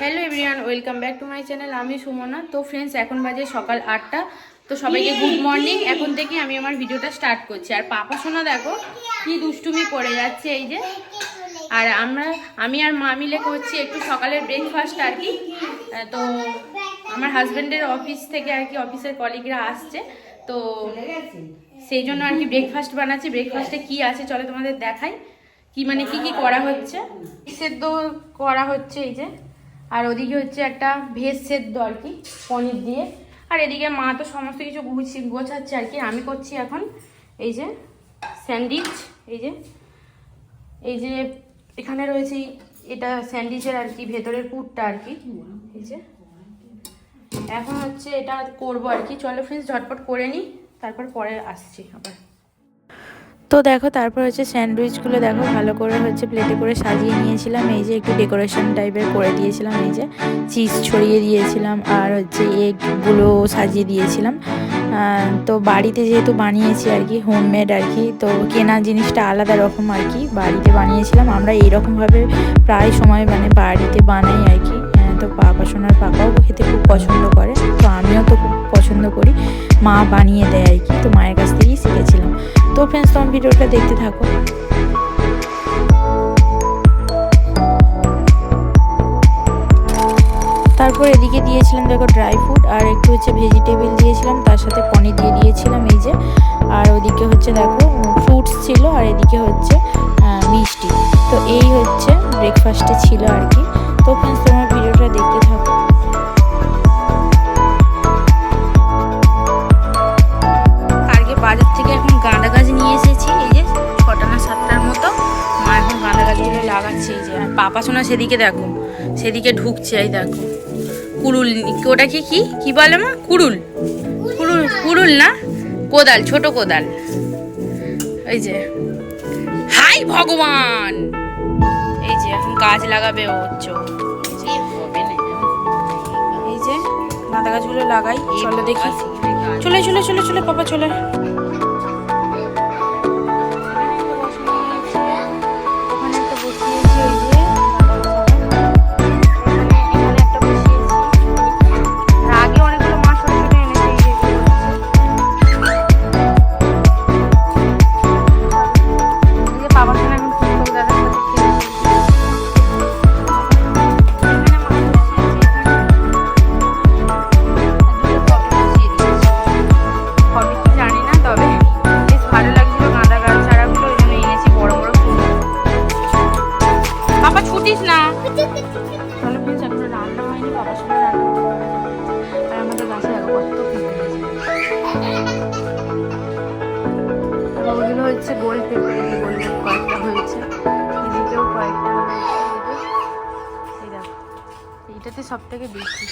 Hello everyone, welcome back to my channel. আমি সুমনা। তো friends, এখন বাজে সকাল 8টা। তো সবাইকে গুড মর্নিং। এখন থেকে আমি আমার ভিডিওটা স্টার্ট করছি। আর পাপা সোনা দেখো কি দুষ্টুমি করে যাচ্ছে, এই যে। আর আমি আর মা মিলে করছি একটু সকালের ব্রেকফাস্ট আর কি। তো আমার হাজব্যান্ডের অফিস থেকে আর কি, অফিসের কলিগরা আসছে, তো সেই জন্য আর কি ব্রেকফাস্ট বানাচ্ছি। ব্রেকফাস্টে কি আছে চলো তোমাদের দেখাই, কি মানে কি কি করা হচ্ছে। সেদ্ধ করা হচ্ছে এই যে, আর ওদিকে হচ্ছে একটা ভেজ সেদ্ধ আর কি পনির দিয়ে। আর এদিকে মা তো সমস্ত কিছু গোছাচ্ছে আর কি। আমি করছি এখন এই যে স্যান্ডউইচ। এই যে এখানে রয়েছে, এটা স্যান্ডউইচের আর কি ভেতরের পুরটা আর কি। এই যে এখন হচ্ছে এটা করবো আর কি। চলো ফ্রেন্ডস, ঝটপট করে নিই, তারপর পরে আসছি আবার। তো দেখো, তারপর হচ্ছে স্যান্ডউইচগুলো দেখো ভালো করে হচ্ছে প্লেটে করে সাজিয়ে নিয়েছিলাম। এই যে একটু ডেকোরেশন টাইপের করে দিয়েছিলাম, এই যে চিজ ছড়িয়ে দিয়েছিলাম, আর হচ্ছে এগগুলো সাজিয়ে দিয়েছিলাম। তো বাড়িতে যেহেতু বানিয়েছি আর কি, হোমমেড আর কি, তো কেনা জিনিসটা আলাদা রকম আর কি। বাড়িতে বানিয়েছিলাম আমরা এইরকমভাবে প্রায় সময় মানে বাড়িতে বানাই আর কি। তো পাপা সোনার পাপাও খেতে খুব পছন্দ করে, তো আমিও তো খুব পছন্দ করি। মা বানিয়ে দেয় আর কি, তো মায়ের কাছ থেকেই শিখেছিলাম। তো ফ্রেন্ডস, তোমার ভিডিওটা দেখতে থাকো। তারপর এদিকে দিয়েছিলাম দেখো ড্রাই ফ্রুট, আর একটু হচ্ছে ভেজিটেবল দিয়েছিলাম, তার সাথে পনির দিয়ে দিয়েছিলাম এই যে। আর ওদিকে হচ্ছে দেখো ফ্রুটস ছিল, আর এদিকে হচ্ছে মিষ্টি। তো এই হচ্ছে ব্রেকফাস্টে ছিল আর কি। তো ফ্রেন্ডস, তোমার ভিডিওটা দেখতে থাকো। কালকে বাজার থেকে এখন গাঁদা গাছ নিয়ে এসেছি, এই যে 6টা না 7টার মতো। মা এখন গাঁদা গাছগুলো লাগাচ্ছে এই যে। আর পাপা সোনা সেদিকে দেখো, সেদিকে ঢুকছে, এই দেখো কুড়ুল। ওটাকে কি কি বলে মা? কুড়ুল। কুড়ুল কুড়ুল না, কোদাল, ছোট কোদাল। এই যে হাই ভগবান, এই যে এখন গাছ লাগাবে ও হচ্ছে। এই যে গাঁদা গাছগুলো লাগাই, চলো দেখি। চলে চলে চলে চলে পাপা চলে। ওখানে একটা বসিয়েছি, এই যে এখানে একটা বসিয়েছি। আর আগে অনেকগুলো মাছ ছোট ছোট এনেছে, এই যে বাবার সঙ্গে এখন ফুটবল দাদার সাথে খেলছি। গোল পেঁপে, এই যে গোল কয়েকটা হয়েছে, এদিকেও কয়েকটা হয়েছে। এই দেখো, এইটাতে সব থেকে বেশি।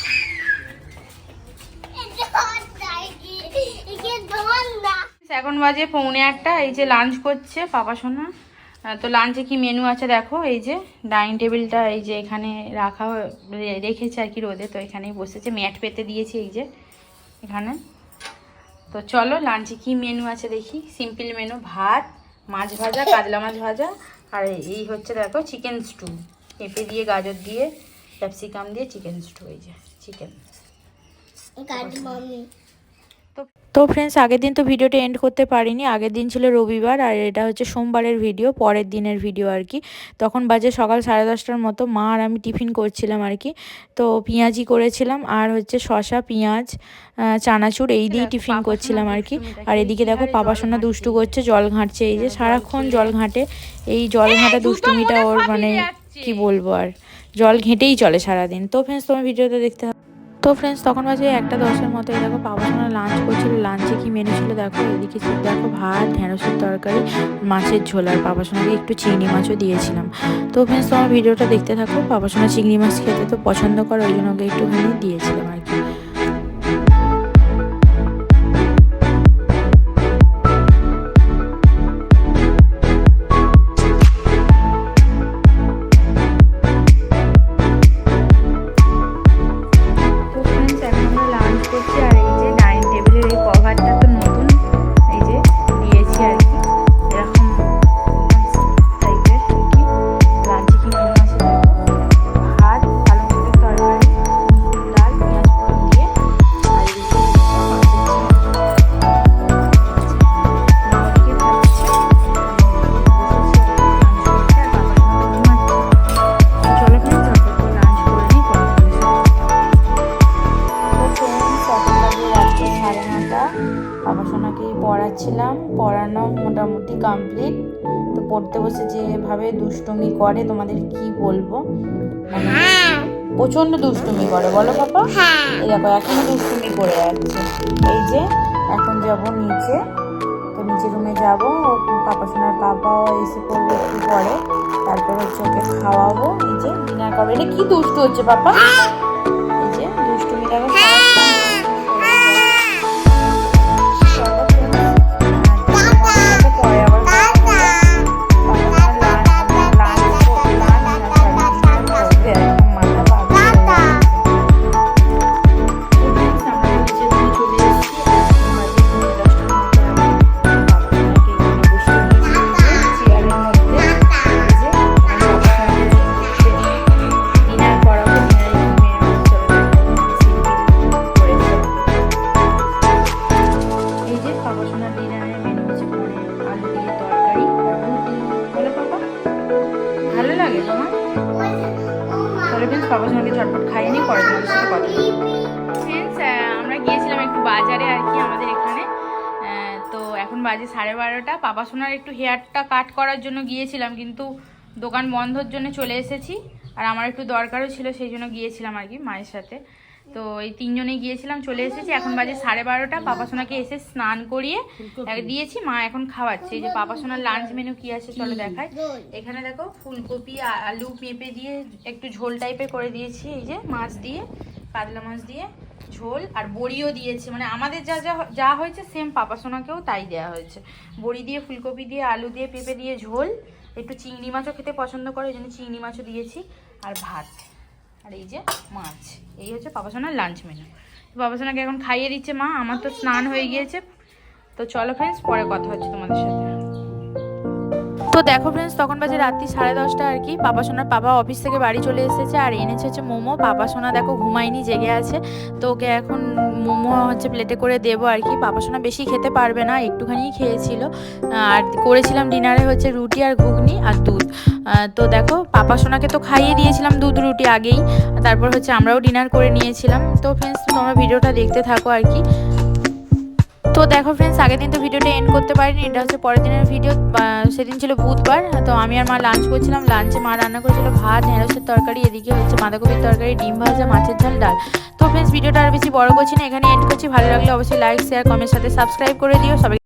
এখন বাজে 1:45। এই যে লাঞ্চ করছে পাপা সোনা। তো লাঞ্চে কি মেনু আছে দেখো, এই যে ডাইনিং টেবিলটা এই যে এখানে রেখেছে আর কি রোদে। তো এখানেই বসেছে, ম্যাট পেতে দিয়েছি এই যে এখানে। তো চলো লাঞ্চে কি মেনু আছে দেখি। সিম্পল মেনু, ভাত, মাছ ভাজা, কাতলা মাছ ভাজা, আর এই হচ্ছে দেখো চিকেন স্টু, পেঁপে দিয়ে, গাজর দিয়ে, ক্যাপসিকাম দিয়ে চিকেন স্টু। এই যে চিকেন। তো ফ্রেন্ডস, আগের দিন তো ভিডিওটা এন্ড করতে পারিনি। আগের দিন ছিল রবিবার, আর এটা হচ্ছে সোমবারের ভিডিও, পরের দিনের ভিডিও আর কি। তখন বাজে সকাল 10:30টার মতো। মা আর আমি টিফিন করছিলাম আর কি। তো পেঁয়াজি করেছিলাম, আর হচ্ছে শসা, পেঁয়াজ, চানাচুর এই দিয়েই টিফিন করছিলাম আর কি। আর এদিকে দেখো পাপা সোনা দুষ্টু করছে, জল ঘাঁটছে, এই যে সারাক্ষণ জল ঘাঁটে। এই জল ঘাঁটা দুষ্টুমিটা ওর মানে কি বলবো, আর জল ঘেঁটেই চলে সারাদিন। তো ফ্রেন্ডস, তোমার ভিডিওটা দেখতে হবে। তো ফ্রেন্ডস, তখন বাজে 1:10-এর মতো। এই দেখো পাপা সোনা লাঞ্চ করছিল। লাঞ্চে কি মেনু ছিল দেখো, এদিকে দেখো ভাত, ঢেঁড়সের তরকারি, মাছের ঝোল, আর পাপা সোনাকে একটু চিংড়ি মাছও দিয়েছিলাম। তো ফ্রেন্ডস, তোমার ভিডিওটা দেখতে থাকো। পাপা সোনা চিংড়ি মাছ খেতে তো পছন্দ করে, ওই জন্য ওকে একটুখানি দিয়েছিলাম আর কি। ভাত, পালং শাকের তরকারি, কমপ্লিট। তো পড়তে বসে যেভাবে দুষ্টুমি করে তোমাদের কি বলবো, মানে প্রচন্ড দুষ্টুমি করে, বলো পাপা? এই দেখো এখনো দুষ্টুমি করে যাচ্ছে। এই যে এখন যাব নিচে, তো নিচে রুমে যাবো, পাপা সোনার পাপাও এসে পড়বে একটু পরে, তারপর হচ্ছে ওকে খাওয়াবো। এই যে ডিনার করবে। এটা কি দুষ্টু হচ্ছে পাপা? এই যে দুষ্টুমি দেখো পরে আবার ঝটপট খাইয়ে নি, পরে তোমাদের সাথে কথা বলবো। ফ্রেন্ডস, আমরা গিয়েছিলাম একটু বাজারে আর কি আমাদের এখানে। তো এখন বাজে 12:30। পাপা সোনার একটু হেয়ারটা কাট করার জন্য গিয়েছিলাম, কিন্তু দোকান বন্ধর জন্য চলে এসেছি। আর আমার একটু দরকারও ছিল, সেই জন্য গিয়েছিলাম আর কি মায়ের সাথে। তো এই তিনজনেই গিয়েছিলাম, চলে এসেছি। এখন বাজে 12:30। পাপা সোনাকে এসে স্নান করিয়ে দিয়েছি, মা এখন খাওয়াচ্ছে। এই যে পাপা সোনার লাঞ্চ মেনু কি আছে চলো দেখাই। এখানে দেখো ফুলকপি আলু পেঁপে দিয়ে একটু ঝোল টাইপের করে দিয়েছি, এই যে মাছ দিয়ে, কাতলা মাছ দিয়ে ঝোল, আর বড়িও দিয়েছে। মানে আমাদের যা হয়েছে সেম পাপা সোনাকেও তাই দেওয়া হয়েছে। বড়ি দিয়ে, ফুলকপি দিয়ে, আলু দিয়ে, পেঁপে দিয়ে ঝোল, একটু চিংড়ি মাছও খেতে পছন্দ করে, এই জন্য চিংড়ি মাছও দিয়েছি, আর ভাত, আর এই যে মাছ। এই হচ্ছে পাপা সোনার লাঞ্চ মেনু। পাপা সোনাকে এখন খাইয়ে দিচ্ছে মা। আমার তো স্নান হয়ে গিয়েছে। তো চলো ফ্রেন্ডস, পরে কথা হচ্ছে তোমাদের সাথে। তো দেখো ফ্রেন্ডস, তখন বাজে রাত্রি 10:30 আর কি। পাপা সোনার পাপা অফিস থেকে বাড়ি চলে এসেছে, আর এনেছে হচ্ছে মোমো। পাপা সোনা দেখো ঘুমায়নি, জেগে আছে। তো ওকে এখন মোমো হচ্ছে প্লেটে করে দেবো আর কি। পাপা সোনা বেশি খেতে পারবে না, একটুখানি খেয়েছিল। আর করেছিলাম ডিনারে হচ্ছে রুটি আর ঘুগনি আর দুধ। তো দেখো পাপা সোনাকে তো খাইয়ে দিয়েছিলাম দুধ রুটি আগেই, তারপর হচ্ছে আমরাও ডিনার করে নিয়েছিলাম। তো ফ্রেন্ডস, তোমরা ভিডিওটা দেখতে থাকো আর কি। তো দেখো ফ্রেন্ডস, আগের দিন তো ভিডিওটা এন্ড করতে পারিনি, এটা হচ্ছে পরের দিনের ভিডিও। সেদিন ছিল বুধবার। তো আমি আর মা লাঞ্চ করছিলাম। লাঞ্চে মা রান্না করেছিল ভাত, ঢেঁড়সের তরকারি, এদিকে হচ্ছে বাঁধাকপির তরকারি, ডিম ভাজা, মাছের ঝাল, ডাল। তো ফ্রেন্ডস, ভিডিওটা আর বেশি বড় করছি না, এখানে এন্ড করছি। ভালো লাগলে অবশ্যই লাইক, শেয়ার, কমেন্ট সাথে সাবস্ক্রাইব করে দিও সবাই।